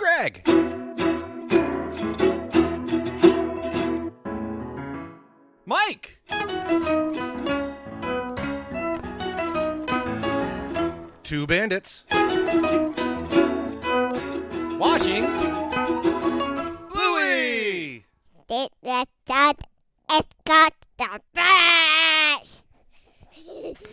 Greg. Mike. Two bandits. Watching Bluey.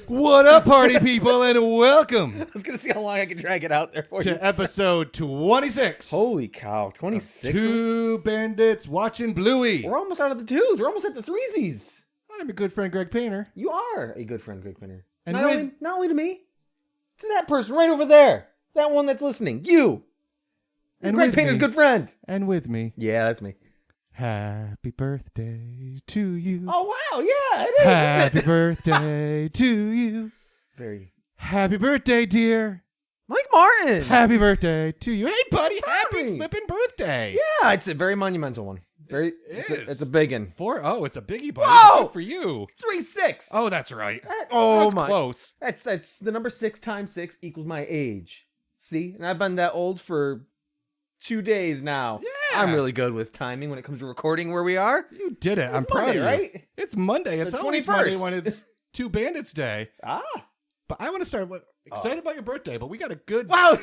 What up, party people, and welcome I was going to see how long I can drag it out there for you. to episode 26. Holy cow, 26? Two bandits watching Bluey. We're almost out of the twos. We're almost at the threesies. I'm a good friend, Greg Painter. You are a good friend, Greg Finner. And Not only to me, to that person right over there. That one that's listening. You. And Greg with Painter's me. good friend. And with me, Yeah, that's me. happy birthday to you. Oh, wow. Yeah, it is. Happy birthday to you. Very. Happy birthday, dear. Mike Martin. Happy birthday to you. Hey, buddy. Happy Happy. flipping birthday. Yeah, it's a very monumental one. It's a big one. It's a biggie, buddy. Whoa! Good for you. 3-6. Oh, that's right. Oh, That's my. close. That's the number 6 times 6 equals my age. See? And I've been that old for 2 days now. Yeah. I'm really good with timing when it comes to recording where we are. You did it. I'm It's proud Monday, of you. right? It's Monday. It's The always 21st. Monday when it's Two Bandits Day. Ah. But I want to start with excited about your birthday, but we got a good Wow.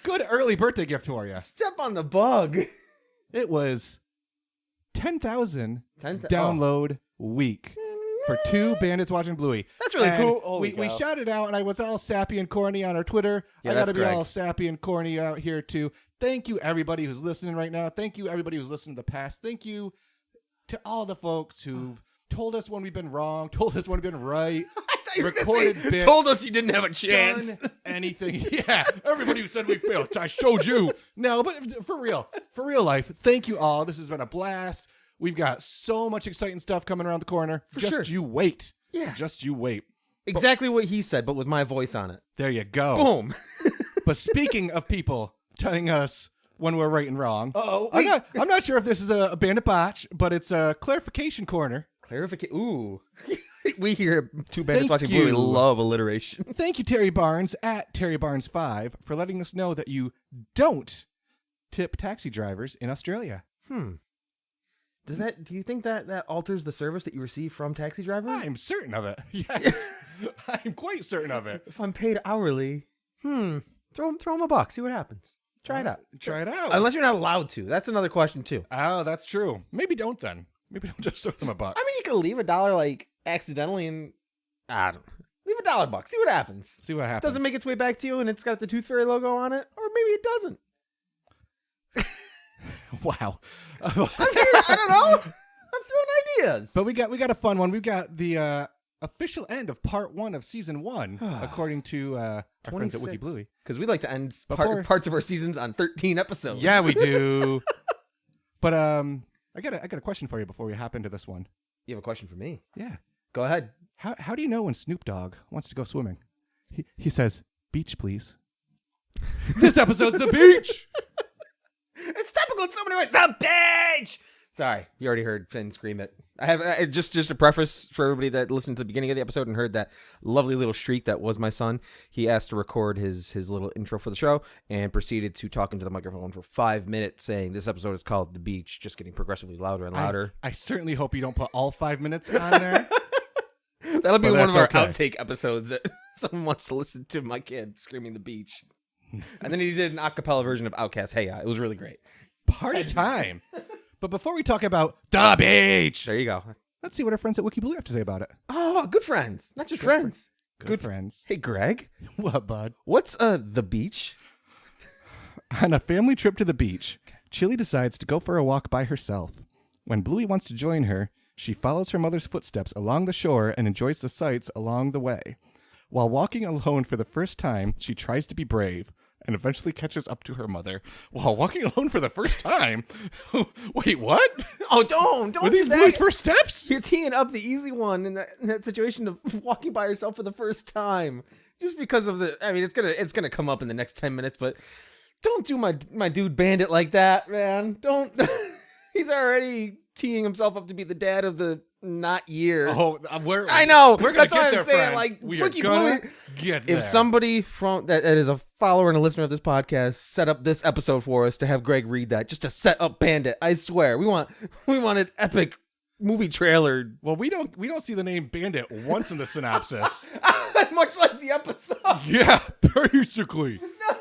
good early birthday gift for you. Step on the bug. It was 10,000 10,000 download week for Two Bandits watching Bluey. That's really And cool. Holy we cow. shouted out, and I was all sappy and corny on our Twitter. Yeah, I got to that's be Greg. all sappy and corny out here too. Thank you, everybody who's listening right now. Thank you, everybody who's listened to the past. Thank you to all the folks who've told us when we've been wrong, told us when we've been right. I thought you were gonna recorded say, bits, told us you didn't have a chance. done anything. Yeah, everybody who said we failed, I showed you. No, but for real life, thank you all. This has been a blast. We've got so much exciting stuff coming around the corner. Just sure. you wait. Yeah. Just you wait. Exactly what he said, but with my voice on it. There you go. Boom. But speaking of people telling us when we're right and wrong, Oh, I'm not sure if this is a Bandit Botch, but it's a clarification corner. Clarification. Ooh. We here, Two Bandits Thank watching you. Bluey, love alliteration. Thank you, Terry Barnes at Terry Barnes 5 for letting us know that you don't tip taxi drivers in Australia. Do you think that alters the service that you receive from taxi drivers? I'm certain of it. Yes, I'm quite certain of it. If I'm paid hourly, throw them a buck, see what happens. Try it out. Try it out. Unless you're not allowed to. That's another question too. Oh, that's true. Maybe don't then. Maybe don't just throw them a buck. I mean, you can leave $1 like accidentally and leave $1 buck. See what happens. See what happens. Doesn't make its way back to you, and it's got the Tooth Fairy logo on it, or maybe it doesn't. Wow. I don't know. I'm throwing ideas. But we got a fun one. We've got the official end of part 1 of season 1, according to our friends at Wiki Bluey. Because we like to end Before- parts of our seasons on 13 episodes. Yeah, we do. But I got a question for you before we hop into this one. You have a question for me? Yeah. Go ahead. How do you know when Snoop Dogg wants to go swimming? He says, "Beach, please." This episode's the beach. It's topical in so many ways. The beach. Sorry, you already heard Finn scream it. I have just a preface for everybody that listened to the beginning of the episode and heard that lovely little shriek that was my son. He asked to record his little intro for the show and proceeded to talk into the microphone for 5 minutes, saying this episode is called The Beach, just getting progressively louder and louder. I certainly hope you don't put all 5 minutes on there. That'll be But one of our that's okay. outtake episodes that someone wants to listen to my kid screaming the beach. And then he did an a cappella version of Outkast Hey Ya. It was really great. Party time. But before we talk about the beach, There you go. let's see what our friends at Wiki Blue have to say about it. Oh, good friends. Not just friends. Good friends. Hey, Greg. What, bud? What's the beach? On a family trip to the beach, Chili decides to go for a walk by herself. When Bluey wants to join her, she follows her mother's footsteps along the shore and enjoys the sights along the way. While walking alone for the first time, she tries to be brave and eventually catches up to her mother. While walking alone for the first time? Wait, what? Oh, don't Were do these that. Bluey's first steps? You're teeing up the easy one in that situation of walking by yourself for the first time. Just because of the, I mean, it's gonna come up in the next 10 minutes, but don't do my dude Bandit like that, man. Don't. He's already teeing himself up to be the dad of the not year. Oh, I know. We're gonna That's get why I'm there, saying, friend. like, we are Wiki gonna Bluey, get there. if somebody from that is a follower and a listener of this podcast set up this episode for us to have Greg read that, just to set up Bandit. I swear, we want an epic movie trailer. Well, we don't see the name Bandit once in the synopsis. Much like the episode. Yeah, basically. No.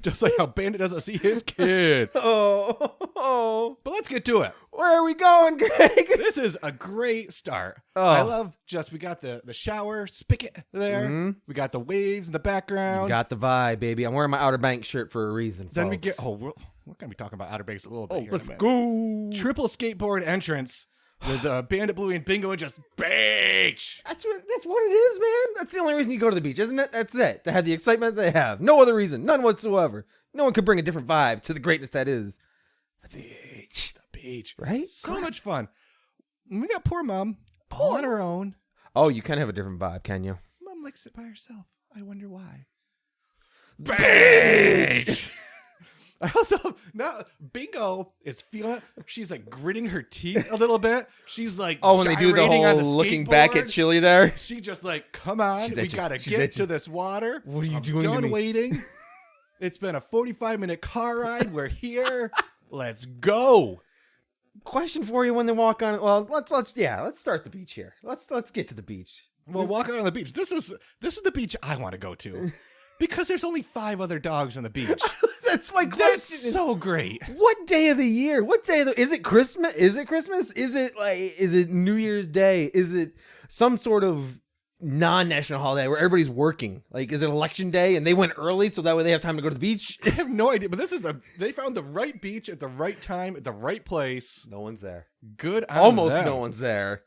Just like how Bandit doesn't see his kid. Oh. But let's get to it. Where are we going, Greg? This is a great start. Oh. I love we got the shower spigot there. Mm-hmm. We got the waves in the background. You got the vibe, baby. I'm wearing my Outer Banks shirt for a reason, Then folks. we get, we're going to be talking about Outer Banks a little bit here. Let's go. Triple skateboard entrance with Bandit, Bluey, and Bingo and just beach. That's what it is, man. That's the only reason you go to the beach, isn't it? That's it. To have the excitement they have. No other reason. None whatsoever. No one could bring a different vibe to the greatness that is the beach. The beach. Right? So much fun. And we got poor Mom all on her own. Oh, you can have a different vibe, can you? Mom likes it by herself. I wonder why. Beach! I also, now Bingo is feeling, she's like gritting her teeth a little bit. She's like, when they do the whole looking back at Chili there. She just like, come on, we got to get to this water. What are you I'm doing to done me? waiting. It's been a 45-minute car ride. We're here. Let's go. Question for you when they walk on. Well, let's start the beach here. Let's get to the beach. Well, walking on the beach. This is the beach I want to go to. Because there's only 5 other dogs on the beach. That's my question. That's so great. What day of the year? Is it Christmas? Is it New Year's Day? Is it some sort of non-national holiday where everybody's working? Like, is it election day and they went early so that way they have time to go to the beach? I have no idea, but they found the right beach at the right time at the right place. No one's there. Good on Almost them. no one's there.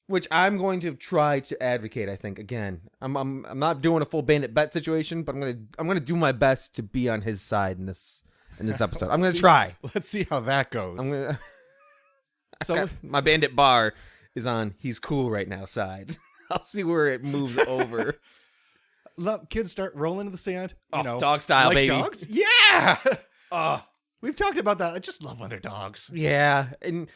Which I'm going to try to advocate. I think again, I'm not doing a full Bandit bet situation, but I'm gonna do my best to be on his side in this episode. I'm gonna try. Let's see how that goes. I'm gonna. So my Bandit bar is on. He's cool right now. Side. I'll see where it moves over. Kids start rolling in the sand. You know, dog style, like baby. Dogs? Yeah. We've talked about that. I just love when they're dogs. Yeah, and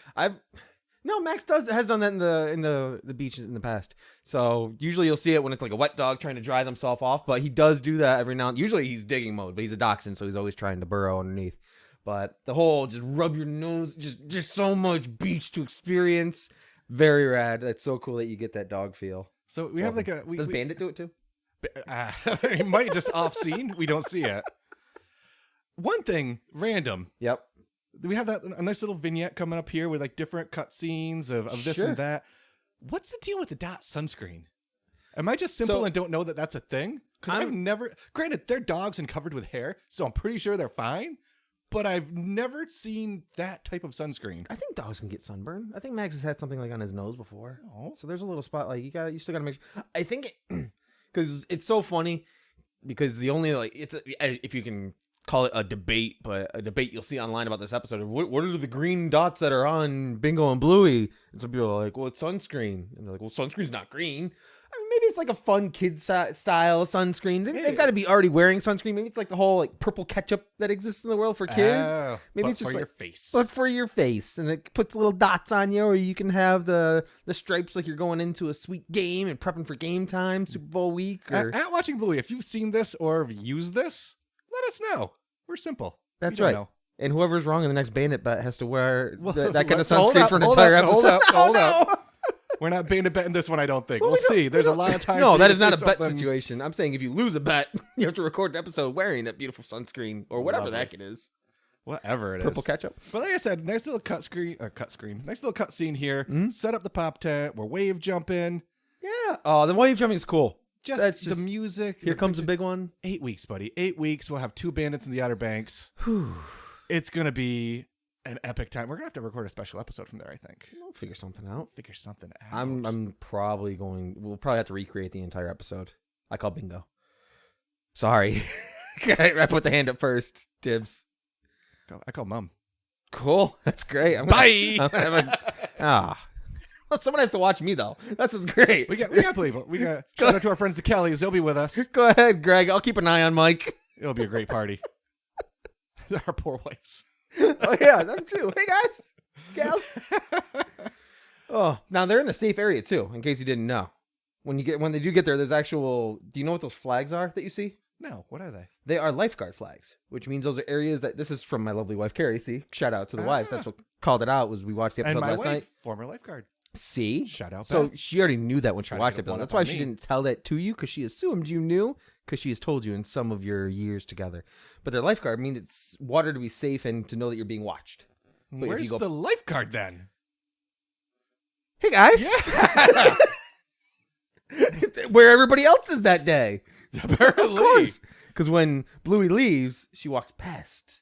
Max has done that in the beach in the past. So usually you'll see it when it's like a wet dog trying to dry themselves off, but he does do that every now and then. Usually he's digging mode, but he's a dachshund, so he's always trying to burrow underneath. But the whole just rub your nose, just so much beach to experience. Very rad. That's so cool that you get that dog feel. So we have like a... Does Bandit do it too? It might just off scene. We don't see it. One thing, random. Yep. We have a nice little vignette coming up here with like different cut scenes of this and that. What's the deal with the dot sunscreen? Am I just simple and don't know that that's a thing? Because I've never... Granted, they're dogs and covered with hair, so I'm pretty sure they're fine. But I've never seen that type of sunscreen. I think dogs can get sunburn. I think Max has had something like on his nose before. Oh. So there's a little spot like you still gotta make sure. I think because it's so funny because the only if you can call it a debate, but a debate you'll see online about this episode. What are the green dots that are on Bingo and Bluey? And some people are like, well, it's sunscreen. And they're like, well, sunscreen's not green. I mean, maybe it's like a fun kid style sunscreen. They've got to be already wearing sunscreen. Maybe it's like the whole like purple ketchup that exists in the world for kids. Maybe it's just for like, your face. but for your face, and it puts little dots on you, or you can have the stripes like you're going into a sweet game and prepping for game time, Super Bowl week. Or At Watching Bluey, if you've seen this or have used this, let us know. We're simple. That's We don't right. know. And whoever's wrong in the next Bandit bet has to wear Well, that kind of hold sunscreen up, for an hold entire up, hold episode. up, hold up. We're not Bandit betting this one, I don't think. We'll see. There's a lot of time. No, for that you is to not a say bet something. situation. I'm saying if you lose a bet, you have to record the episode wearing that beautiful sunscreen or whatever Lovely. the heck it is. Whatever it is. Purple ketchup. But like I said, nice little cut screen. Nice little cut scene here. Set up the pop tent. We're wave jumping. Yeah. Oh, the wave jumping is cool. That's just the music. Here the comes a picture. big one. 8 weeks, buddy. 8 weeks. We'll have 2 bandits in the Outer Banks. It's going to be an epic time. We're going to have to record a special episode from there, I think. We'll figure something out. Figure something out. I'm probably we'll probably have to recreate the entire episode. I call bingo. Sorry. I put the hand up first. Dibs. I call Mom. Cool. That's great. Bye. Well, someone has to watch me though. That's what's great. We got people. We got shout out to our friends the Kellys. They'll be with us. Go ahead, Greg. I'll keep an eye on Mike. It'll be a great party. Our poor wives. Oh yeah, them too. Hey guys, gals. Oh, now they're in a safe area too. In case you didn't know, when they do get there, there's actual. Do you know what those flags are that you see? No, what are they? They are lifeguard flags, which means those are areas that, this is from my lovely wife, Carrie. See, shout out to the wives. That's what called it out, was we watched the episode And my last wife, night. former lifeguard. See? Shout out So back. she already knew that when she Trying to watched get it. one That's up why on she me. didn't tell that to you, because she assumed you knew, because she has told you in some of your years together. But their lifeguard means it's water to be safe and to know that you're being watched. But if Where's you go, the lifeguard then? hey guys, Yeah. where everybody else is that day. Apparently. Of course. Because when Bluey leaves, she walks past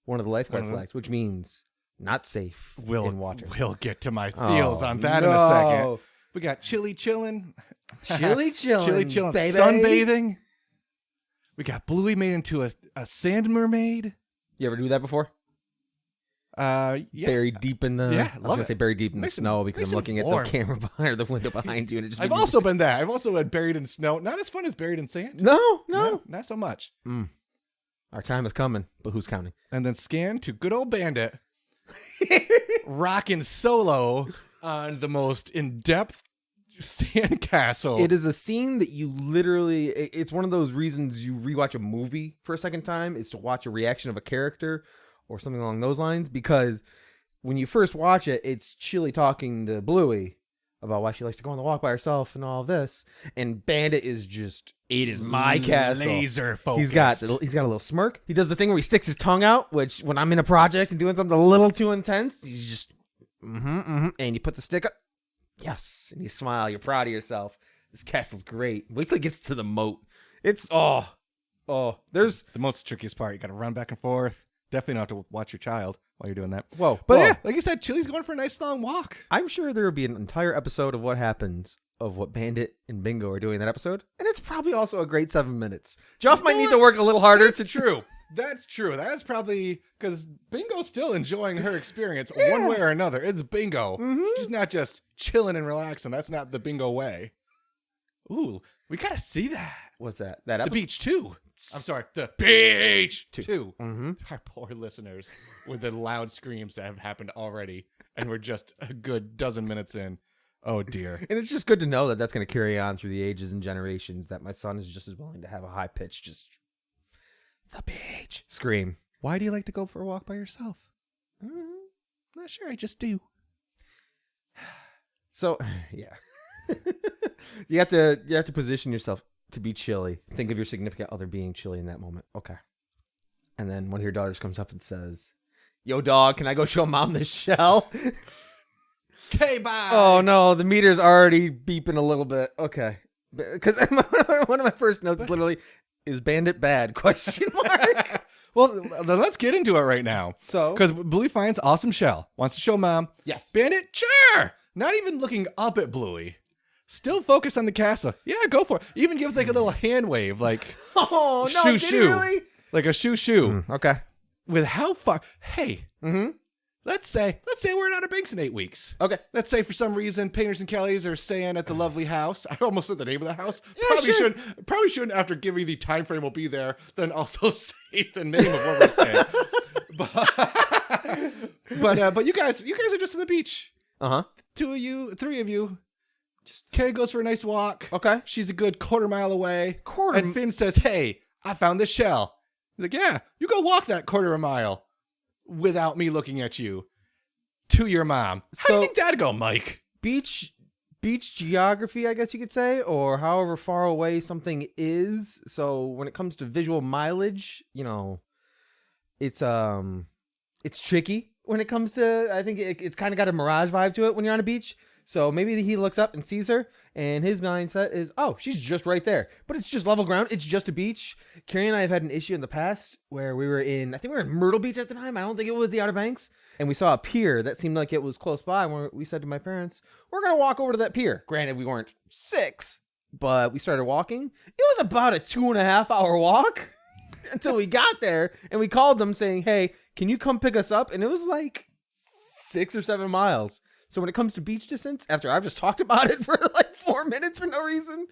one of the lifeguard flags, which means not safe in water. We'll get to my feels Oh, on that in a second. no. We got Chili chilling. Chili chilling. Chili chilling. baby. Sunbathing. We got Bluey made into a sand mermaid. You ever do that before? Yeah. Buried deep in the. Yeah, I was love gonna it. say buried deep in the Nice and- snow because nice I'm and looking at warm. the camera behind or the window behind you, and it just. I've made me also look- been that. I've also been buried in snow. Not as fun as buried in sand. No. Not so much. Our time is coming, but who's counting? And then scan to good old Bandit rocking solo on the most in-depth sandcastle. It is a scene that you literally. It's one of those reasons you rewatch a movie for a second time is to watch a reaction of a character or something along those lines, because when you first watch it, it's Chili talking to Bluey about why she likes to go on the walk by herself and all of this, and Bandit is just, it is my castle. Laser focused. He's got a little smirk. He does the thing where he sticks his tongue out, which when I'm in a project and doing something a little too intense, you just and you put the stick up. Yes, and you smile. You're proud of yourself. This castle's great. Wait till it gets to the moat. It's there's the most trickiest part. You got to run back and forth. Definitely not to watch your child while you're doing that. whoa. But whoa. yeah, like you said, Chili's going for a nice long walk. I'm sure there will be an entire episode of what happens of what Bandit and Bingo are doing in that episode, and it's probably also a great 7 minutes. Jeff might need to work a little harder. That's true. That's true. That's probably because Bingo's still enjoying her experience one way or another. It's Bingo. She's not just chilling and relaxing. That's not the Bingo way. Ooh, we gotta see that. What's that? That The episode? beach too. I'm sorry. The beach too. Mm-hmm. Our poor listeners with the loud screams that have happened already, and we're just a good dozen minutes in. Oh dear. And it's just good to know that that's going to carry on through the ages and generations, that my son is just as willing to have a high pitch, just the beach scream. Why do you like to go for a walk by yourself? Not sure. I just do. So, yeah. you have to position yourself to be Chili. Think of your significant other being Chili in that moment. Okay. And then one of your daughters comes up and says, "Yo, dog, can I go show mom the shell?" Okay, bye. Oh no, the meter's already beeping a little bit. Okay. Because one of my first notes literally is Bandit bad? Question mark. Well, then let's get into it right now. So, Because Bluey finds awesome shell. Wants to show mom. yeah. Bandit, sure. Not even looking up at Bluey. Still focused on the castle. Yeah, go for it. Even gives like a little hand wave, like Oh no, Shoo, did he shoo. really? like a shoo. Okay. With how far? Hey, Mm-hmm. let's say we're in Outer Banks in 8 weeks. Okay. Let's say for some reason Painters and Kellys are staying at the lovely house. I almost said the name of the house. Yeah, sure. Probably shouldn't after giving the time frame we'll be there, then also say the name of where we're staying. but you guys are just on the beach. Uh-huh. 2 of you, 3 of you. Carrie goes for a nice walk. Okay. She's a good quarter mile away. Quarter And Finn says, "Hey, I found this shell." He's like, "Yeah, you go walk that quarter of a mile without me looking at you to your mom." How do you So- think that'd go, Mike? Beach geography, I guess you could say, or however far away something is. So when it comes to visual mileage, it's tricky when it comes to, I think it's kind of got a mirage vibe to it when you're on a beach. So maybe he looks up and sees her, and his mindset is, oh, she's just right there. But it's just level ground. It's just a beach. Carrie and I have had an issue in the past where I think we were in Myrtle Beach at the time. I don't think it was the Outer Banks. And we saw a pier that seemed like it was close by. Where we said to my parents, we're going to walk over to that pier. Granted, we weren't 6, but we started walking. It was about a 2.5 hour walk until we got there. And we called them saying, "Hey, can you come pick us up?" And it was like 6 or 7 miles. So when it comes to beach distance, after I've just talked about it for like 4 minutes for no reason,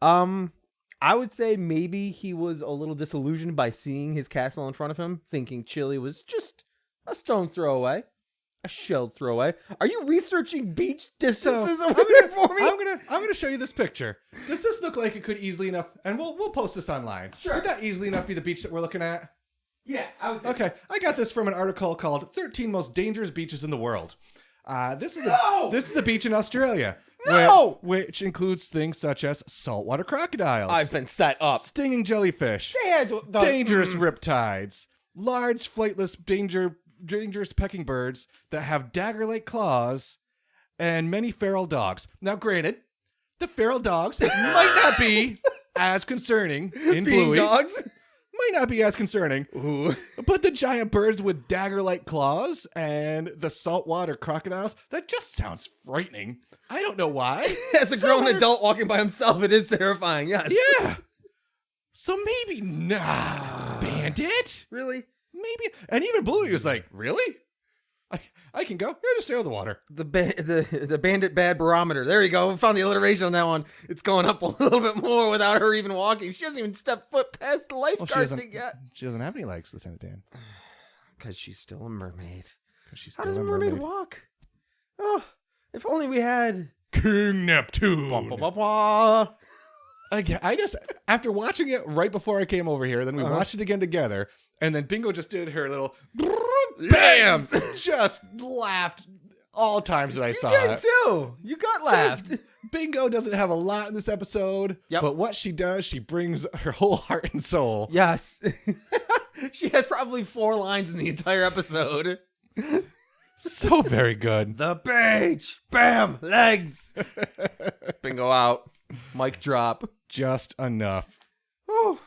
I would say maybe he was a little disillusioned by seeing his castle in front of him, thinking Chili was just a stone throw away. A shell throwaway. Are you researching beach So distances I'm over there gonna, for me? I'm gonna show you this picture. Does this look like it could easily enough? And we'll post this online. Sure. Would that easily enough be the beach that we're looking at? Yeah, I would say. Okay, I got this from an article called 13 Most Dangerous Beaches in the World. This is the beach in Australia. No! Which includes things such as saltwater crocodiles, I've been set up. stinging jellyfish, They had the- dangerous riptides, large flightless dangerous pecking birds that have dagger-like claws, and many feral dogs. Now, granted, the feral dogs might not be as concerning in being Bluey. dogs. Might not be as concerning. Ooh. But the giant birds with dagger-like claws and the saltwater crocodiles, that just sounds frightening. I don't know why. As a grown adult walking by himself, it is terrifying. Yes. Yeah. So maybe not. Bandit? Really? Maybe. And even Bluey was like, really? I can go. Yeah, just stay on the water. The Bandit Bad-ometer. There you go. We found the alliteration on that one. It's going up a little bit more without her even walking. She hasn't even stepped foot past the lifeguard thing yet. She doesn't have any legs, Lieutenant Dan. Because she's still a mermaid. She's How still does a mermaid walk? Oh, if only we had... King Neptune. Blah, blah, blah, blah. I just, after watching it right before I came over here, then we watched it again together, and then Bingo just did her little bam, just laughed all times that I saw You did it. too. You got laughed. Bingo doesn't have a lot in this episode, Yep. but what she does, she brings her whole heart and soul. Yes. She has probably 4 lines in the entire episode. So very good. The beach. Bam. Legs. Bingo out. Mic drop. Just enough. Oh.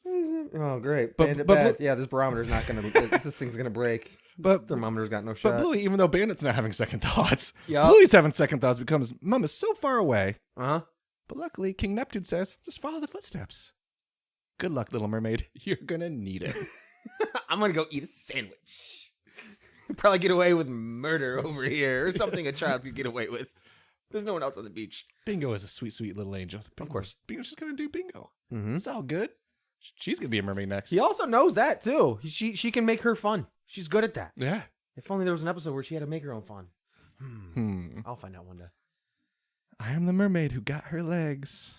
Oh, great. But- Bandit but- Bad. Yeah, this barometer's not going to... This thing's going to break. But Thermometer's got no But shot. Bluey, even though Bandit's not having second thoughts, Yup. Bluey's having second thoughts because Mom is so far away. Uh-huh. But luckily, King Neptune says, just follow the footsteps. Good luck, Little Mermaid. You're gonna need it. I'm going to go eat a sandwich. Probably get away with murder over here or something a child could get away with. There's no one else on the beach. Bingo is a sweet, sweet little angel. Of course. Bingo's just gonna do bingo. Mm-hmm. It's all good. She's gonna be a mermaid next. He also knows that, too. She can make her fun. She's good at that. Yeah. If only there was an episode where she had to make her own fun. I'll find out one day. I am the mermaid who got her legs.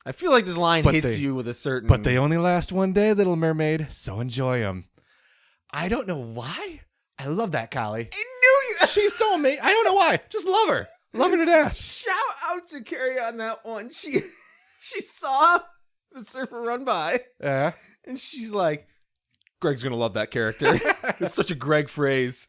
I feel like this line But hits they- you with a certain... But they only last one day, Little Mermaid, so enjoy them. I don't know why. I love that collie. I knew you... She's so amazing. I don't know why. Just love her. Love her to death. Shout out to Carrie on that one. She saw the surfer run by, Yeah. and she's like, Greg's going to love that character. It's such a Greg phrase.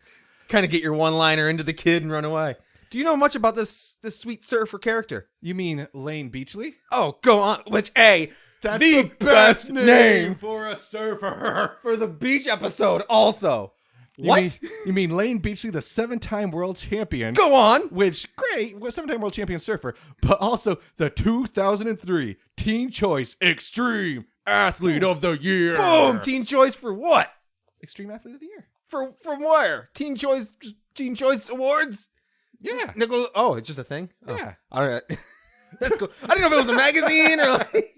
Kind of get your one-liner into the kid and run away. Do you know much about this sweet surfer character? You mean Lane Beachley? Oh, go on. Which, A, That's the best name for a surfer. for the beach episode also. What? You mean Lane Beachley, the 7-time world champion? Go on. Which, great, was 7-time world champion surfer, but also the 2003 Teen Choice Extreme Athlete of the Year. Boom. Teen Choice for what? Extreme Athlete of the Year. From where? Teen Choice Awards? Yeah. Oh, it's just a thing? Oh. Yeah. All right. That's cool. I didn't know if it was a magazine or like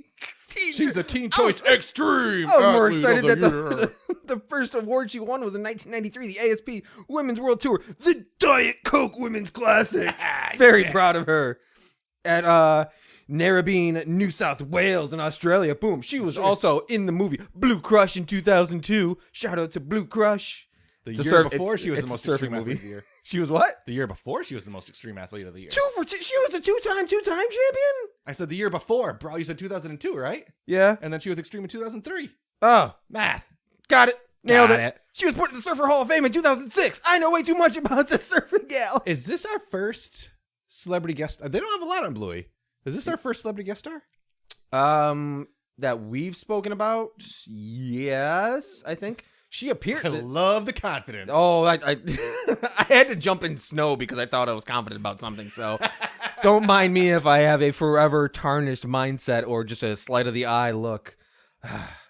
She's a Teen Choice Extreme I was more Athlete excited of that the Year. the first award she won was in 1993, the ASP Women's World Tour, the Diet Coke Women's Classic. Very proud of her. At Narrabeen, New South Wales in Australia. Boom. She was also in the movie Blue Crush in 2002. Shout out to Blue Crush. The It's a year surf- before, it's- she was the it's a most surfing extreme movie. athlete of the year. She was what? The year before, she was the most extreme athlete of the year. She was a two-time champion? I said the year before. Bro, you said 2002, right? Yeah. And then she was extreme in 2003. Oh, Math. got it. Nailed Got it. it. She was put in the Surfer Hall of Fame in 2006. I know way too much about the surfing gal. Is this our first celebrity guest? They don't have a lot on Bluey. Is this our first celebrity guest star? That we've spoken about? Yes, I think. She appeared. I love the confidence. Oh, I I had to jump in snow because I thought I was confident about something. So don't mind me if I have a forever tarnished mindset or just a slight of the eye look.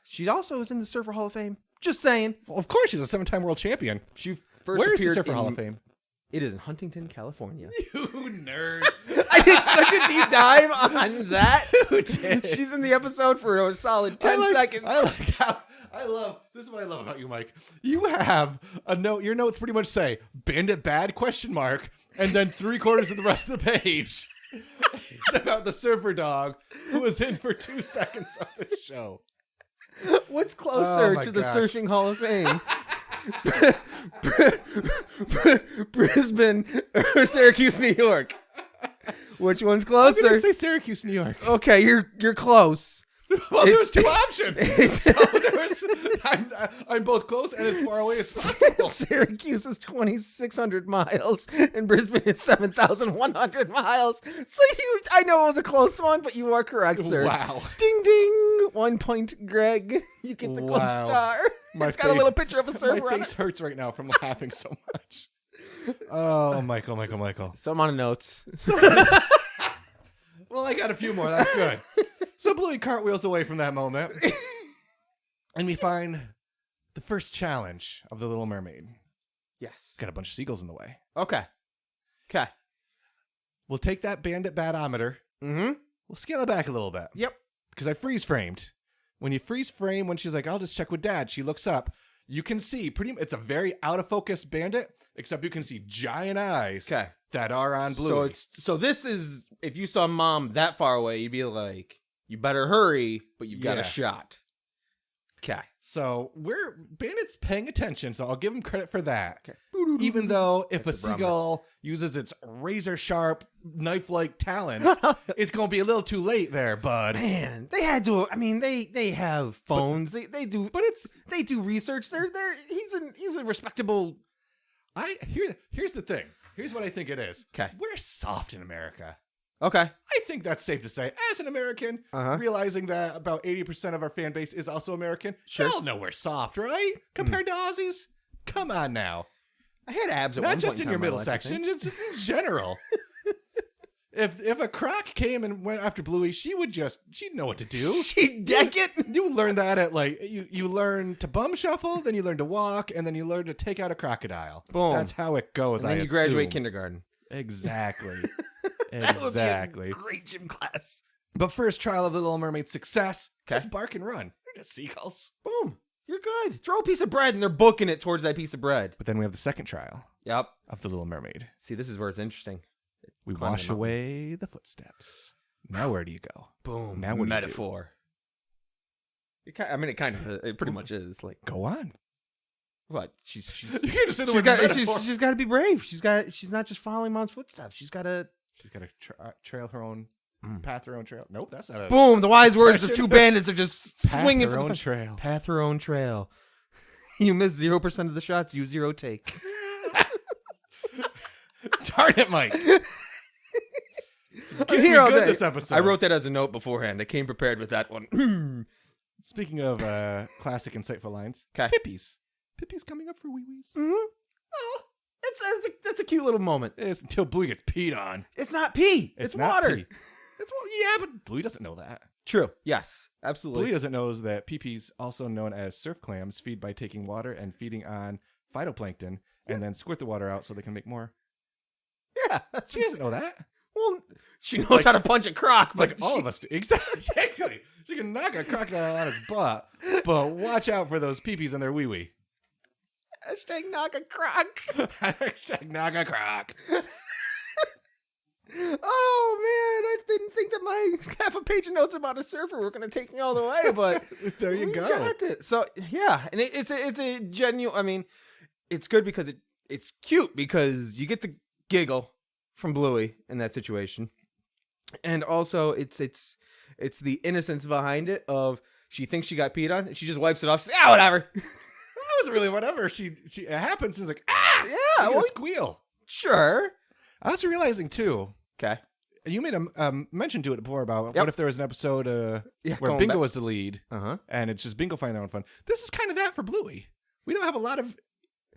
She also is in the Surfer Hall of Fame. Just saying. Well, of course, she's a 7-time world champion. She first Where's the appeared Surfer in, Hall of Fame? It is in Huntington, California. You nerd. I did such a deep dive on that. She's in the episode for a solid 10 seconds. This is what I love about you, Mike. You have a note. Your notes pretty much say "Bandit Bad?" ? And then 3/4 of the rest of the page is about the surfer dog who was in for 2 seconds of the show. What's closer my to the gosh. Surfing Hall of Fame? Brisbane or Syracuse, New York? Which one's I'm gonna closer? say Syracuse, New York. Okay, you're close. Well, there was It's- 2 options. So I'm both close and as far away as possible. Syracuse is 2,600 miles and Brisbane is 7,100 miles. So I know it was a close one, but you are correct, sir. Wow. Ding ding. 1 point, Greg. You get the gold Wow. star. My It's got a face- little picture of a surfer My on face it. hurts right now from laughing so much. Oh, Michael. So I'm on the notes. Well, I got a few more. That's good. So Bluey cartwheels away from that moment. And we find the first challenge of the Little Mermaid. Yes. Got a bunch of seagulls in the way. Okay. Okay. We'll take that Bandit Bad-ometer. Mm-hmm. We'll scale it back a little bit. Yep. Because I freeze framed. When you freeze frame, when she's like, I'll just check with Dad, she looks up. You can see it's a very out of focus bandit, except you can see giant eyes Okay. that are on Bluey. So this is, if you saw Mom that far away, you'd be like, you better hurry, but you've got Yeah. a shot. Okay. So Bandit's paying attention, so I'll give him credit for that. Okay. Even though if That's a a Brahma. seagull uses its razor sharp knife-like talons, it's going to be a little too late there, bud. Man, they had to. I mean, they have phones. They do, but they do research. He's a respectable. Here's the thing. Here's what I think it is. Okay. We're soft in America. Okay. I think that's safe to say. As an American, Uh-huh. realizing that about 80% of our fan base is also American, Sure. they'll know we're soft, right? Compared to Aussies? Come on now. I had abs at Not one just point in your my middle life, I section, think. just in general. If a croc came and went after Bluey, she'd know what to do. She'd deck it. You learn that at you learn to bum shuffle, then you learn to walk, and then you learn to take out a crocodile. Boom. That's how it goes. And then I you graduate assume. kindergarten. Exactly. That would be a Exactly. great gym class. But first trial of the Little Mermaid success. Okay. Just bark and run. They're just seagulls. Boom. You're good. Throw a piece of bread, and they're booking it towards that piece of bread. But then we have the second trial Yep. of the Little Mermaid. See, this is where it's interesting. We Climbing wash up. away the footsteps. Now where do you go? Boom. Now what do you do? Metaphor. It pretty much is like Go on. what she's You can't just sit there she's with got metaphor. she's got to be brave. She's not just following Mom's footsteps. She's got to She's got to trail her own path, her own trail. Nope, that's not a boom. The wise words of two bandits are just path, swinging her for own the trail. path her own trail. You miss 0% of the shots. You 0 take. Darn it, Mike. Get Here all good day. this episode. I wrote that as a note beforehand. I came prepared with that one. Speaking of classic insightful lines, 'Kay. Pippi's. Pippi's coming up for wee wees. Oh, that's a cute little moment. It's until Bluey gets peed on. It's not pee. It's not water. pee. Yeah, but Bluey doesn't know that. True. Yes. Absolutely. Bluey doesn't know that pee-pees, also known as surf clams, feed by taking water and feeding on phytoplankton, and then squirt the water out so they can make more. Yeah. She doesn't know that. Well, she knows how to punch a croc, but Like all of us do. Exactly. She can knock a crocodile on his butt, but watch out for those pee-pees in their wee-wee. Hashtag knock a croc. Hashtag knock a croc. Oh man, I didn't think that my half a page of notes about a surfer were going to take me all the way, but There you we go. got it. So yeah, and it's a genuine. I mean, it's good because it's cute because you get the giggle from Bluey in that situation, and also it's the innocence behind it of she thinks she got peed on and she just wipes it off. She's like, whatever. That wasn't really whatever. It happens and it's like, ah! Yeah, You get well, a squeal. sure. I was realizing too, Okay. you made a mention to it before about Yep. what if there was an episode Yeah. where Bingo was the lead Uh-huh. and it's just Bingo finding their own fun. This is kind of that for Bluey. We don't have a lot of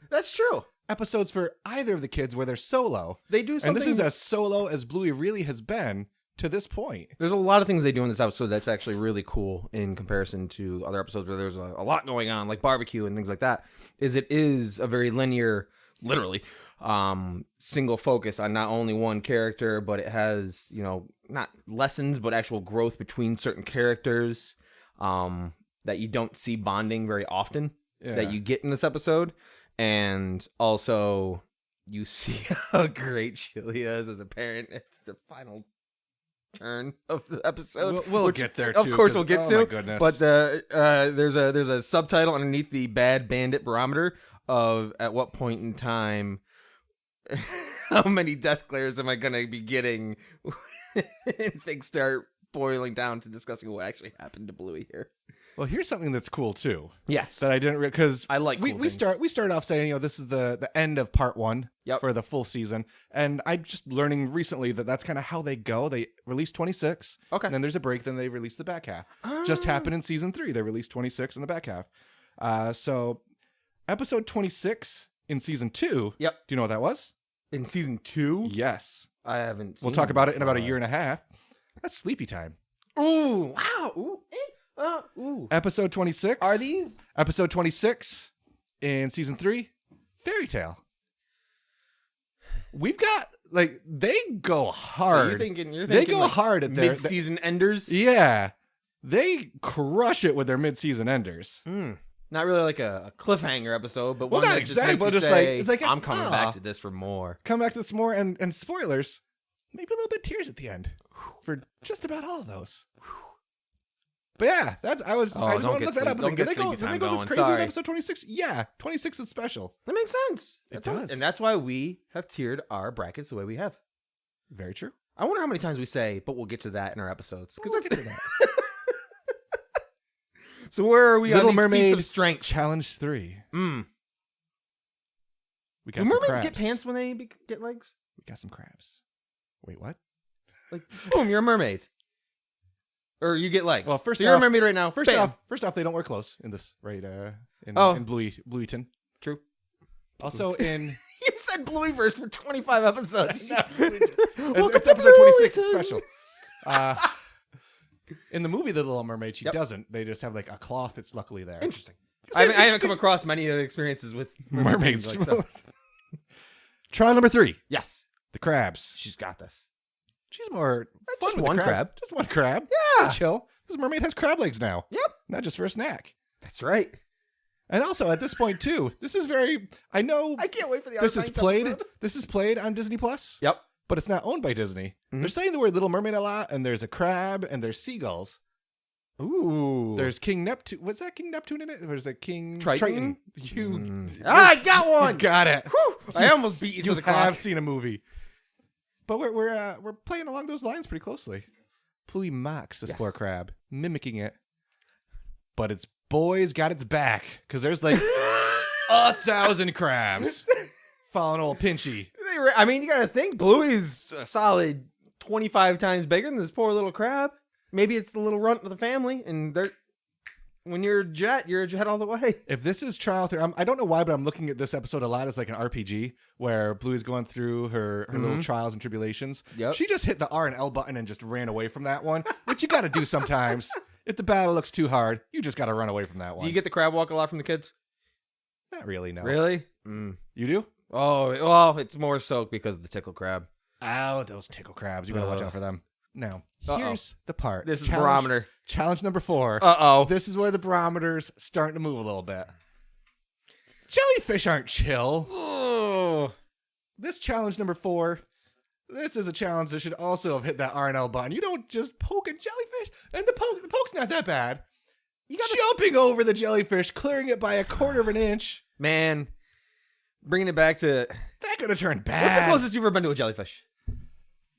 That's true. episodes for either of the kids where they're solo. They do something. And this is as solo as Bluey really has been to this point. There's a lot of things they do in this episode that's actually really cool in comparison to other episodes where there's a lot going on, like barbecue and things like that. It is a very linear, literally, single focus on not only one character, but it has, not lessons, but actual growth between certain characters. that you don't see bonding very often Yeah. that you get in this episode. And also, you see how great Chili is as a parent at the final turn of the episode. We'll which, get there, of too. course, we'll 'Cause- get oh to. my goodness. But there's a subtitle underneath the Bad Bandit Barometer of at what point in time, how many death glares am I going to be getting? And things start boiling down to discussing what actually happened to Bluey here. Well, here's something that's cool too. Yes. That I didn't because I like we cool we things. start off saying, this is the end of part 1 Yep. for the full season, and I'm just learning recently that that's kind of how they go. They release 26, Okay. and then there's a break, then they release the back half. Just happened in season 3. They released 26 in the back half. So episode 26 in season 2. Yep. Do you know what that was? In season 2? Yes. I haven't seen We'll talk about it in about a before. year and a half. That's Sleepy Time. Ooh, wow. Ooh. Ooh. Episode 26. Are these? Episode 26 in season 3, Fairy Tale. We've got, they go hard. So you're thinking They go like hard at their mid-season enders? Yeah. They crush it with their mid-season enders. Not really like a cliffhanger episode, but Well, one not that exactly, just but makes you just like- say, it's like I'm coming ah. back to this for more. Come back to this more, and spoilers, maybe a little bit tears at the end for just about all of those. But yeah, I just don't wanted to get look that up. I was don't like, get did they go Sleepy Time this going, crazy with sorry. episode 26? Yeah, 26 is special. That makes sense. It That's why- does. And that's why we have tiered our brackets the way we have. Very true. I wonder how many times we say, but we'll get to that in our episodes. We'll get to that. So where are we Little on these Mermaid feats of strength? Challenge 3. We got Do some mermaids crabs. get pants when they get legs? We got some crabs. Wait, what? Like, boom, you're a mermaid. Or you get legs. Well, first so you're a off- mermaid right now. First Bam. off, they don't wear clothes in this, right? In Oh. Blueyton. True. Also in You said Blueyverse for 25 episodes. Welcome Welcome it's to episode 26. It's Blueyton. special. In the movie The Little Mermaid, she Yep. doesn't. They just have like a cloth that's luckily there. Interesting. I haven't come across many experiences with Mermaids. Like stuff. Trial number 3. Yes, The crabs. she's got this. She's more fun just with one the crabs. crab. Just one crab. Yeah. Just chill. This mermaid has crab legs now. Yep. Not just for a snack. That's right. And also at this point too, this is very. I know I can't wait for the this is Outer Banks played. episode. This is played on Disney Plus. Yep. But it's not owned by Disney. Mhm. They're saying the word Little Mermaid a lot, and there's a crab, and there's seagulls. Ooh. There's King Neptune. Was that King Neptune in it? Or is it King Triton? You I got one. got it. Whew. I almost beat you to You the have clock. seen a movie. But we're playing along those lines pretty closely. Bluey mocks this Yes. poor crab, mimicking it. But its boys got its back because there's like 1,000 crabs following old Pinchy. I mean, you gotta think Bluey's a solid 25 times bigger than this poor little crab. Maybe it's the little runt of the family, and they're when you're a jet all the way. If this is trial 3, I don't know why, but I'm looking at this episode a lot as like an RPG where Bluey's going through her little trials and tribulations. Yep. She just hit the R and L button and just ran away from that one, which you got to do sometimes. If the battle looks too hard, you just got to run away from that one. Do you get the crab walk a lot from the kids? Not really, no. Really? You do? Oh, well, it's more so because of the tickle crab. Oh, those tickle crabs. You got to watch out for them. Now, Uh-oh. here's the part. This is the barometer. Challenge number 4. Uh-oh. This is where the barometer's starting to move a little bit. Jellyfish aren't chill. Oh. This challenge number 4, this is a challenge that should also have hit that R and L button. You don't just poke a jellyfish, and the poke's not that bad. You got jumping over the jellyfish, clearing it by 1/4 of an inch. Man, bringing it back to... That could have turned What's the bad. closest you've ever been to a jellyfish?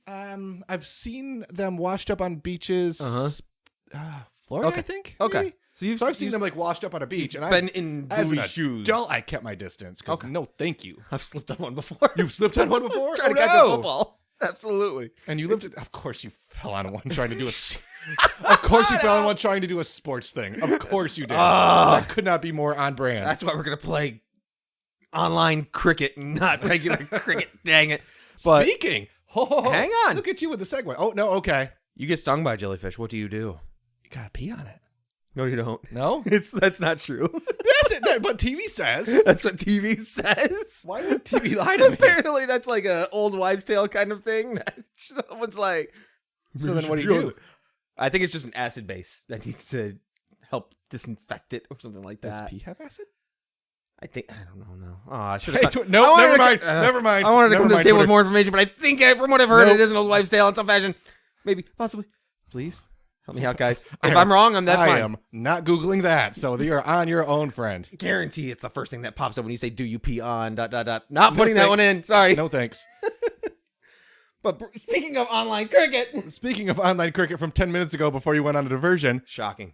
I've seen them washed up on beaches. Florida, Okay. I think. Okay. maybe? So I've seen them like washed up on a beach, and been in as an Bluey shoes. adult, I kept my distance. Because Okay. no, thank you. I've slipped on one before. You've slipped on one before. Trying Oh, to catch no. a football. Absolutely. And you lived. Of course, you fell on one trying to do a. Of course, you fell on one trying to do a sports thing. Of course, you did. That could not be more on brand. That's why we're gonna play online cricket, not regular cricket. Dang it! But Speaking. hang on. Look at you with the segue. Oh no. Okay. you get stung by a jellyfish. What do? You gotta pee on it. No, you don't. No. That's not true. That's it. What TV says. That's what TV says. Why would TV lie to me? Apparently, that's like a old wives' tale kind of thing. Someone's like, So then, what do you do? I think it's just an acid base that needs to help disinfect it or something like Does that. pee have acid? I don't know. No. Oh, I should Hey, have. no, never mind. Never mind. I wanted to come to the table with Twitter. more information, but I think from what I've heard, Nope. it is an old wives' tale in some fashion. Maybe, possibly. Please help me out, guys. If I I'm wrong, that's I fine. am not Googling that, so you're on your own, friend. Guarantee it's the first thing that pops up when you say, "Do you pee on?" ... Not putting that one thanks. in. Sorry. No thanks. But speaking of online cricket, Speaking of online cricket from 10 minutes ago before you went on a diversion, shocking.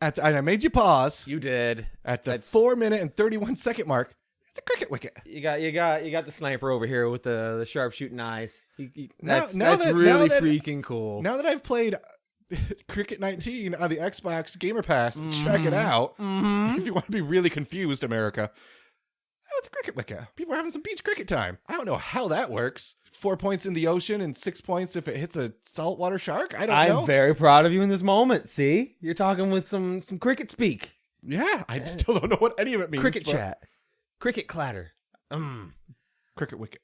and I made you pause You did. at the That's- 4-minute and 31-second mark. It's a cricket wicket. You got the sniper over here with the sharp shooting eyes. Now That's that- really now that- freaking cool. Now that I've played Cricket 19 on the Xbox Gamer Pass, check it out. If you want to be really confused, America. Oh, it's a cricket wicket. People are having some beach cricket time. I don't know how that works. 4 points in the ocean and 6 points if it hits a saltwater shark. I don't know. I'm very proud of you in this moment. See, you're talking with some cricket speak, Yeah, I still don't know what any of it means. cricket but- chat, cricket clatter. Cricket wicket.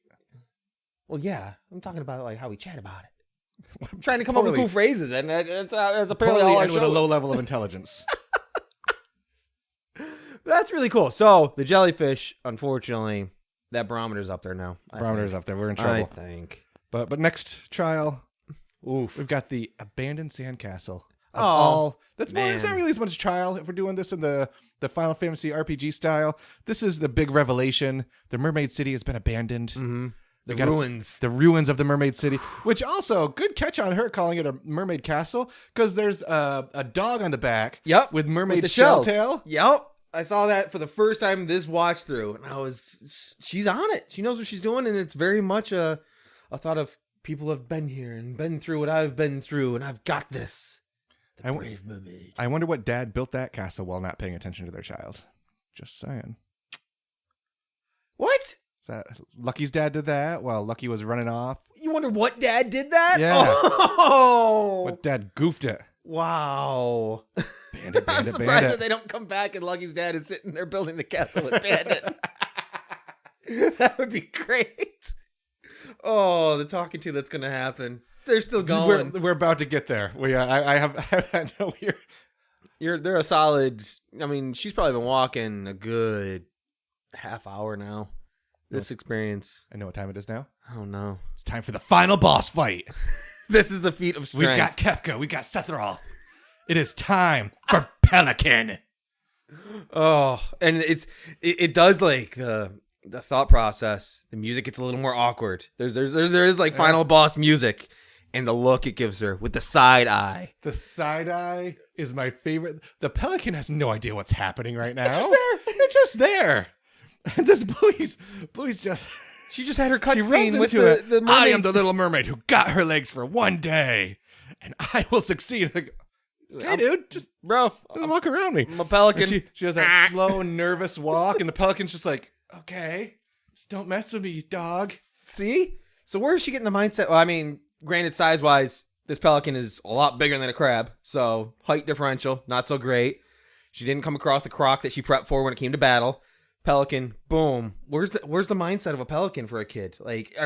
Well, yeah, I'm talking about like how we chat about it. I'm trying to come up with cool phrases, and that's apparently all Poorly our and with a show low is. level of intelligence. That's really cool. So the jellyfish, unfortunately, that barometer's up there now. Barometer's up there. We're in trouble. I think. But next trial, Oof. we've got the abandoned sandcastle. Of Oh, all that's well, it's man. not really as much a trial if we're doing this in the Final Fantasy RPG style. This is the big revelation. The Mermaid City has been abandoned. Mm-hmm. The We got ruins. The ruins of the Mermaid City, which also good catch on her calling it a mermaid castle because there's a dog on the back. Yep. With mermaid the shell shells. tail. Yep. I saw that for the first time this watch through, and she's on it. She knows what she's doing, and it's very much a thought of people have been here and been through what I've been through, and I've got this. The brave mermaid. I wonder what dad built that castle while not paying attention to their child. Just saying. What? Is that Lucky's dad did that while Lucky was running off? You wonder what dad did that? Yeah. Oh. What dad goofed it? Wow. Bandit, I'm bandit, surprised bandit. that they don't come back and Lucky's dad is sitting there building the castle with Bandit. That would be great. Oh, the talking to that's going to happen. They're still going. We're about to get there. I know They're a solid. I mean, she's probably been walking a good half hour now. This experience. I know what time it is now. Oh no! It's time for the final boss fight. This is the feat of strength. We got Kefka. We got Sephiroth. It is time for Pelican. Oh, and it does like the thought process. The music gets a little more awkward. There is like final boss music, and the look it gives her with the side eye. The side eye is my favorite. The Pelican has no idea what's happening right now. It's just there. It's just there. And this Bluey's just. She just had her She runs cutscene with into it. the mermaid. I am the little mermaid who got her legs for one day, and I will succeed. Like, okay, dude, just bro. walk around me. I'm a pelican. And she has that slow, nervous walk, and the pelican's just like, okay, just don't mess with me, you dog. See? So where is she getting the mindset? Well, I mean, granted, size-wise, this pelican is a lot bigger than a crab, so height differential, not so great. She didn't come across the croc that she prepped for when it came to battle. Pelican, boom. Where's the mindset of a pelican for a kid? Like,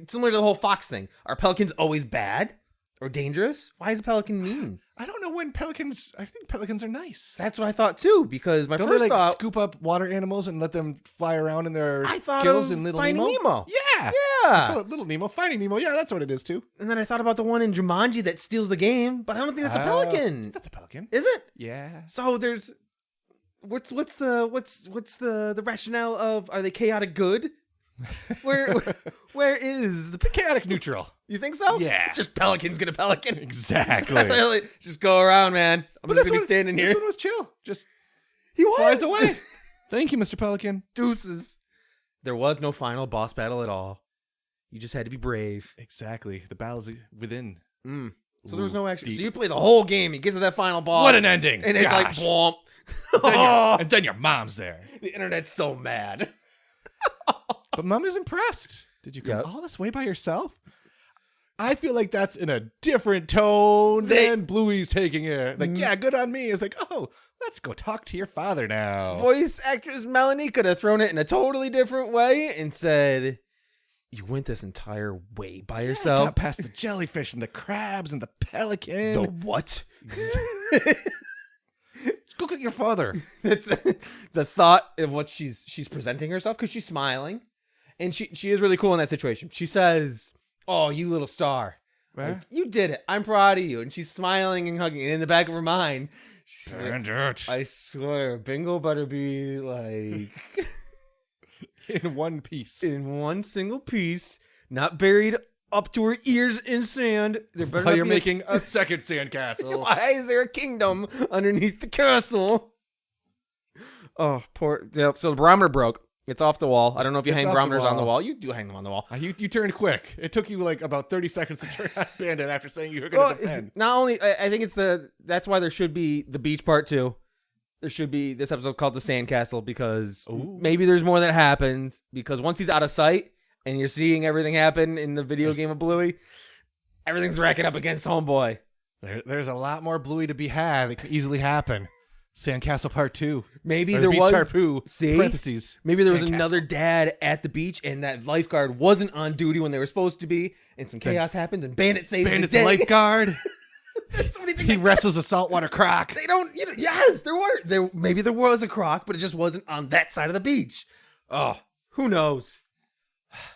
similar to the whole fox thing. Are pelicans always bad or dangerous? Why is a pelican mean? I don't know when pelicans. I think pelicans are nice. That's what I thought too. Because my Don't first they like thought, scoop up water animals and let them fly around in their I thought gills of in Little Finding Nemo. Yeah, Yeah. Little Nemo, Finding Nemo. Yeah, that's what it is too. And then I thought about the one in Jumanji that steals the game, but I don't think that's a pelican. That's a pelican. Is it? Yeah. So there's what's the rationale of, are they chaotic good? Where is the Chaotic neutral. You think so? Yeah. It's just pelicans gonna pelican. Exactly. Just go around, man. I'm just gonna be standing This here. one was chill. Just He was flies away. Thank you, Mr. Pelican. Deuces. There was no final boss battle at all. You just had to be brave. Exactly. The battle's within. So there was no action. deep. So you play the whole game. You get to that final boss. What an ending. And it's like, Gosh. whomp. And then your mom's there. The internet's so mad. But Mom is impressed. Did you come Yep. all this way by yourself? I feel like that's in a different tone than Bluey's taking it. Like, yeah, good on me. It's like, oh, let's go talk to your father now. Voice actress Melanie could have thrown it in a totally different way and said, you went this entire way by yourself? Got past the jellyfish and the crabs and the pelican. The what? your father. That's the thought of what she's presenting herself, because she's smiling, and she is really cool in that situation. She says, "Oh, you little star, like, you did it. I'm proud of you." And she's smiling and hugging. And in the back of her mind, she's like, I swear, Bingo better be like in one piece, in one single piece, not buried up to her ears in sand. There better While not you're be making a second sandcastle. Why is there a kingdom underneath the castle? Oh, poor. Yeah, so the barometer broke. It's off the wall. I don't know if you hang barometers on the wall. You do hang them on the wall. You turned quick. It took you like about 30 seconds to turn on Bandit after saying you were going to defend. Not only, I think that's why there should be the beach part 2. There should be this episode called the sandcastle, because maybe there's more that happens, because once he's out of sight and you're seeing everything happen in the video game of Bluey, everything's racking up against homeboy. There's a lot more Bluey to be had. It could easily happen. Sandcastle Part 2. Maybe or there the was parentheses. Maybe there was Sandcastle. another dad at the beach, and that lifeguard wasn't on duty when they were supposed to be, and some chaos happens, and Bandit saves Bandit's the day. a lifeguard. That's what He wrestles a saltwater croc. They don't. Yes, maybe there was a croc, but it just wasn't on that side of the beach. Oh, who knows?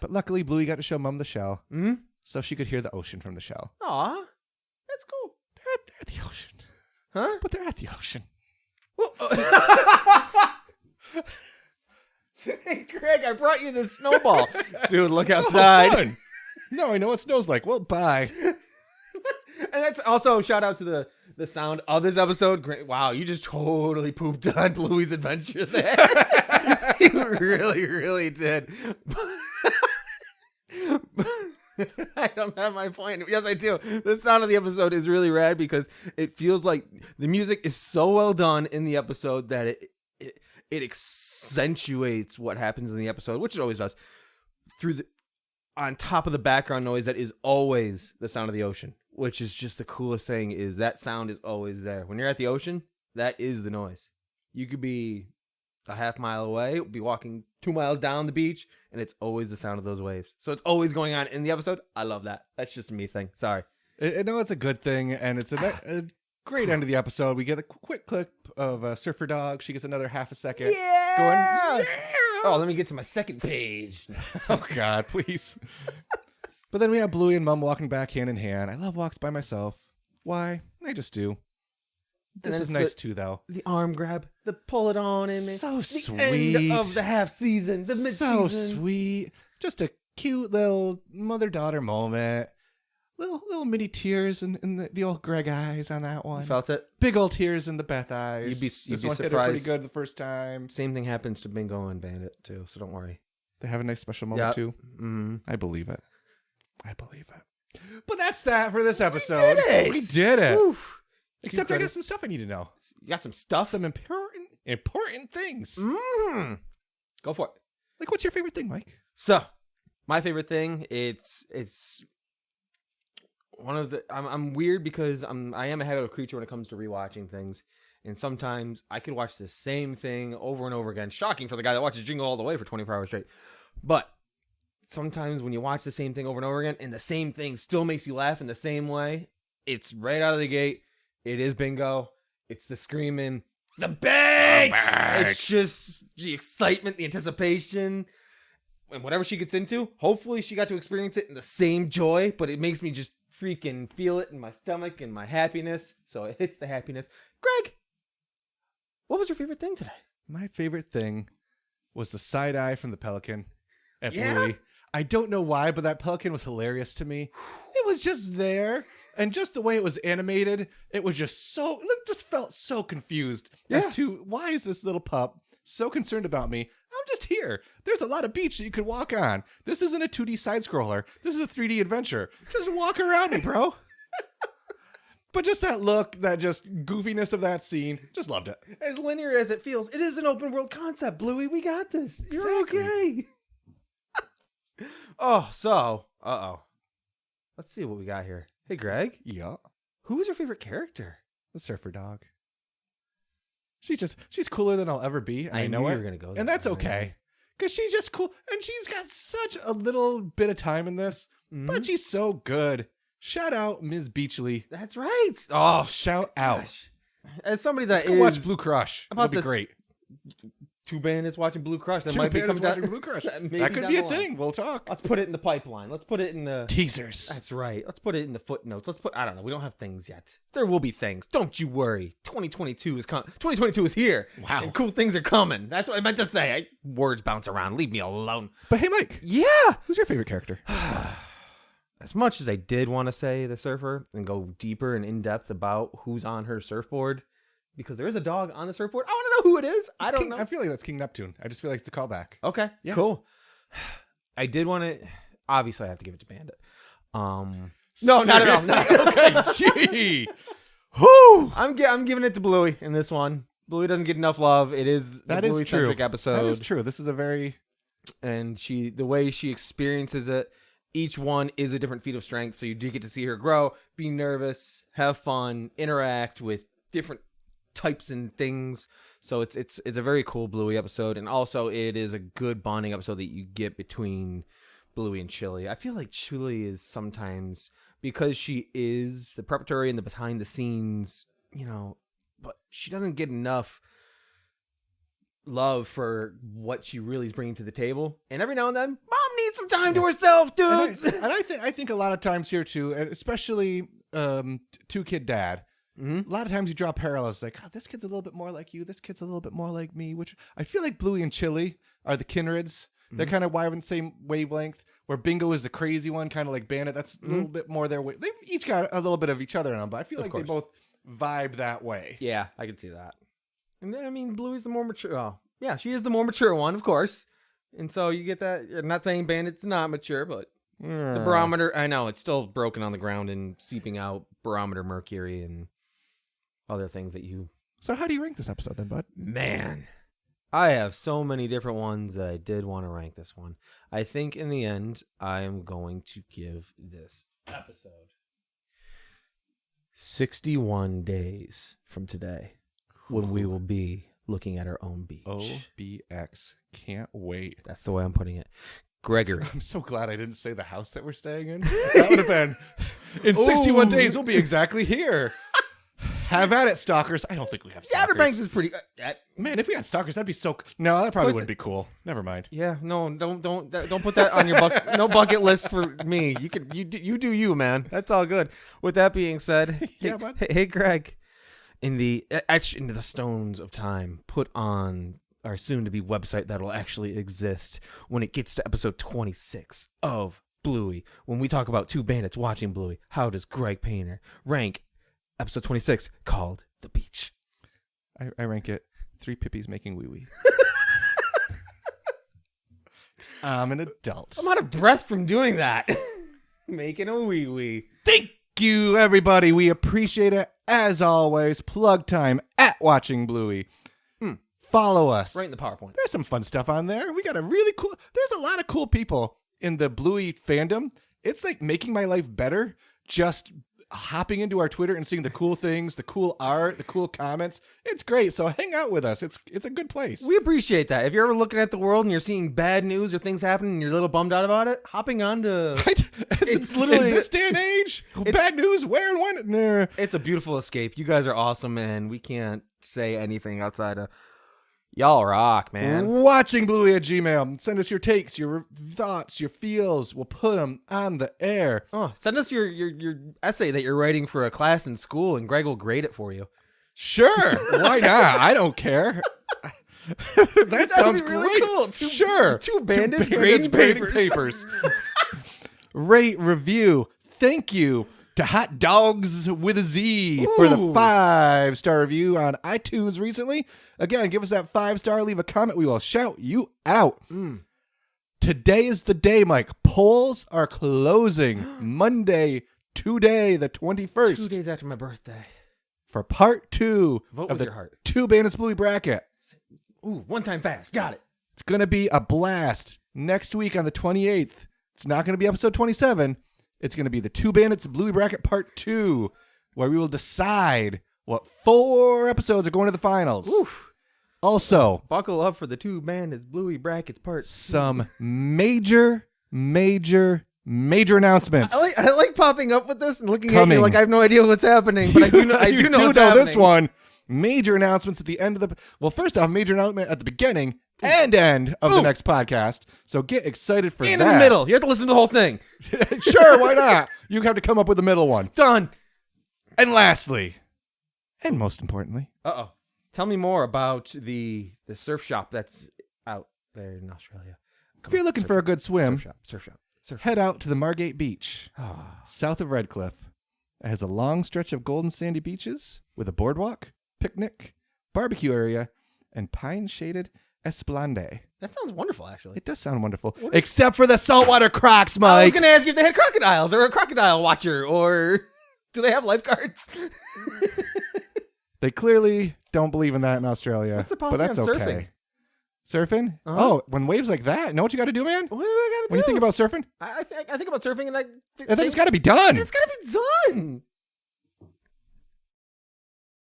But luckily, Bluey got to show Mom the shell, so she could hear the ocean from the shell. Aw, that's cool. They're at the ocean. Huh? But they're at the ocean. Well, hey, Craig, I brought you this snowball. Dude, look outside. Fun. No, I know what snow's like. Well, bye. And that's also shout out to the sound of this episode. Great. Wow, you just totally pooped on Bluey's adventure there. You really, really did. I don't have my point. Yes, I do. The sound of the episode is really rad, because it feels like the music is so well done in the episode that it accentuates what happens in the episode, which it always does, on top of the background noise that is always the sound of the ocean, which is just the coolest thing. Is that sound is always there when you're at the ocean. That is the noise. You could be a half mile away, be walking 2 miles down the beach, and it's always the sound of those waves. So it's always going on in the episode. I love that. That's just a me thing. Sorry. I know it's a good thing, and it's a great end of the episode. We get a quick clip of Surfer Dog. She gets another half a second. Yeah. Going, yeah. Oh, let me get to my second page. Oh, God, please. But then we have Bluey and Mom walking back hand in hand. I love walks by myself. Why? I just do. This is nice too, though. The arm grab, the pull it on, and so the sweet. end of the half season, the mid season. So sweet. Just a cute little mother-daughter moment. Little mini tears in the old Greg eyes on that one. You felt it? Big old tears in the Beth eyes. You'd be this one surprised. hit her pretty good the first time. Same thing happens to Bingo and Bandit too, so don't worry. They have a nice special moment too. Mm-hmm. I believe it. But that's that for this episode. We did it. Oof. Except I got some stuff I need to know. You got some stuff? Some important things. Mm. Go for it. Like, what's your favorite thing, Mike? So, my favorite thing, it's one of the. I'm weird because I am a habit of creature when it comes to rewatching things, and sometimes I could watch the same thing over and over again. Shocking for the guy that watches Jingle All the Way for 24 hours straight, but sometimes when you watch the same thing over and over again, and the same thing still makes you laugh in the same way, it's right out of the gate. It is Bingo. It's the screaming, the bitch! It's just the excitement, the anticipation, and whatever she gets into, hopefully she got to experience it in the same joy, but it makes me just freaking feel it in my stomach and my happiness, so it hits the happiness. Greg, what was your favorite thing today? My favorite thing was the side eye from the pelican at Bluey. I don't know why, but that pelican was hilarious to me. It was just there. And just the way it was animated, it was just felt so confused as to why is this little pup so concerned about me? I'm just here. There's a lot of beach that you can walk on. This isn't a 2D side scroller. This is a 3D adventure. Just walk around me, bro. But just that look, that just goofiness of that scene, just loved it. As linear as it feels, it is an open world concept, Bluey. We got this. You're okay. Let's see what we got here. Hey, Greg. Yeah. Who was your favorite character? The Surfer Dog. She's cooler than I'll ever be. I know you it. were gonna go there, and that's okay. Because she's just cool. And she's got such a little bit of time in this. But she's so good. Shout out Ms. Beachley. That's right. Oh, shout out. as somebody that Let's go watch Blue Crush. That'd be great. Two bandits watching Blue Crush. That Two might be bandits coming watching down. Blue Crush. That That could be a thing. We'll talk. Let's put it in the pipeline. Let's put it in the Teasers. That's right. Let's put it in the footnotes. I don't know. We don't have things yet. There will be things. Don't you worry. 2022 is here. Wow. And cool things are coming. That's what I meant to say. Words bounce around. Leave me alone. But hey, Mike. Yeah. Who's your favorite character? As much as I did want to say the surfer and go deeper and in depth about who's on her surfboard, because there is a dog on the surfboard. I want to know who it is. I don't know. I feel like that's King Neptune. I just feel like it's a callback. Okay. Yeah. Cool. I did want to. Obviously, I have to give it to Bandit. No, not at all. Seriously? Okay, gee. Whoo! I'm giving it to Bluey in this one. Bluey doesn't get enough love. It is That the is Bluey-centric true. episode. That is true. This is a very... And the way she experiences it, each one is a different feat of strength. So you do get to see her grow, be nervous, have fun, interact with different types and things. So it's a very cool Bluey episode, and also it is a good bonding episode that you get between Bluey and Chili. I feel like Chili is sometimes, because she is the preparatory and the behind the scenes, but she doesn't get enough love for what she really is bringing to the table. And every now and then, Mom needs some time to herself, dudes. And I think a lot of times here too, and especially Two Kid Dad. Mm-hmm. A lot of times you draw parallels, like, this kid's a little bit more like you, this kid's a little bit more like me, which I feel like Bluey and Chili are the kindreds. Mm-hmm. They're kind of on the same wavelength, where Bingo is the crazy one, kind of like Bandit. That's a little bit more their way. They've each got a little bit of each other in them, but I feel like they both vibe that way. Yeah, I can see that. And I mean, Bluey's the more mature. Oh, yeah, she is the more mature one, of course. And so you get that. I'm not saying Bandit's not mature, but the barometer, I know, it's still broken on the ground and seeping out barometer mercury and other things that you... So how do you rank this episode then, bud? Man, I have so many different ones that I did want to rank this one. I think in the end, I am going to give this episode 61 days from today, when we will be looking at our own beach. OBX. Can't wait. That's the way I'm putting it. Gregory. I'm so glad I didn't say the house that we're staying in. That would have been... In 61 days, we'll be exactly here. Have at it, stalkers. I don't think we have stalkers. Outer Banks is pretty... Man, if we had stalkers, that'd be so... No, that probably wouldn't be cool. Never mind. Yeah, no, don't put that on your no bucket list for me. You do you, man. That's all good. With that being said, Yeah, bud. Hey, Greg, etched into the stones of time, put on our soon-to-be website that'll actually exist when it gets to episode 26 of Bluey. When we talk about two bandits watching Bluey, how does Greg Painter rank episode 26 called The Beach? I rank it 3 pippies making wee-wee. I'm an adult. I'm out of breath from doing that. Making a wee-wee. Thank you, everybody. We appreciate it. As always, plug time at Watching Bluey. Follow us. Right in the PowerPoint. There's some fun stuff on there. We got a really cool... There's a lot of cool people in the Bluey fandom. It's like making my life better just hopping into our Twitter and seeing the cool things, the cool art, the cool comments. It's great. So hang out with us. It's a good place. We appreciate that. If you're ever looking at the world and you're seeing bad news or things happening and you're a little bummed out about it, hopping on to... It's literally... In this day and age, bad news, where and when? Nah. It's a beautiful escape. You guys are awesome, and we can't say anything outside of... Y'all rock, man. Watching Bluey at Gmail. Send us your takes, your thoughts, your feels. We'll put them on the air. Oh, send us your essay that you're writing for a class in school, and Greg will grade it for you. Sure. Why not? I don't care. That sounds really great. Cool. Sure. Two bandits grading papers. Rate, review. Thank you to Hot Dogs with a Z for the 5-star review on iTunes recently. Again, give us that 5-star. Leave a comment. We will shout you out. Today is the day, Mike. Polls are closing Monday, today, the 21st. 2 days after my birthday. For part 2 Vote of with the your heart. Two Bandits Bluey bracket. Ooh, one time fast. Got it. It's going to be a blast. Next week on the 28th, it's not going to be episode 27. It's going to be the Two Bandits Bluey bracket part 2, where we will decide what 4 episodes are going to the finals. Oof. Also, buckle up for the Two Bandits Bluey brackets part 2. Some major announcements. I like popping up with this and looking at Coming. you like I have no idea what's happening, but I do know. I You do know what's happening. this one. major announcements at the end of the. Well, first off, major announcement at the beginning and end of the next podcast. So get excited for And that. in the middle. You have to listen to the whole thing. Sure, why not? You have to come up with the middle one. Done. And lastly, and most importantly, Uh-oh. Tell me more about the surf shop that's out there in Australia. if you're looking for a good swim, Surf shop. head out to the Margate Beach, Ah. south of Redcliffe. It has a long stretch of golden sandy beaches with a boardwalk, picnic, barbecue area, and pine-shaded esplanade. That sounds wonderful, actually. It does sound wonderful, except for the saltwater crocs, I Mike. was going to ask you if they had crocodiles or a crocodile watcher, or do they have lifeguards? They clearly don't believe in that in Australia. What's the but policy that's on okay. Surfing? Uh-huh. Oh, when waves like that, know what you got to do, man? What do I got to do? When you think about surfing, I think about surfing, and I I think it's got to be done. it's got to be done.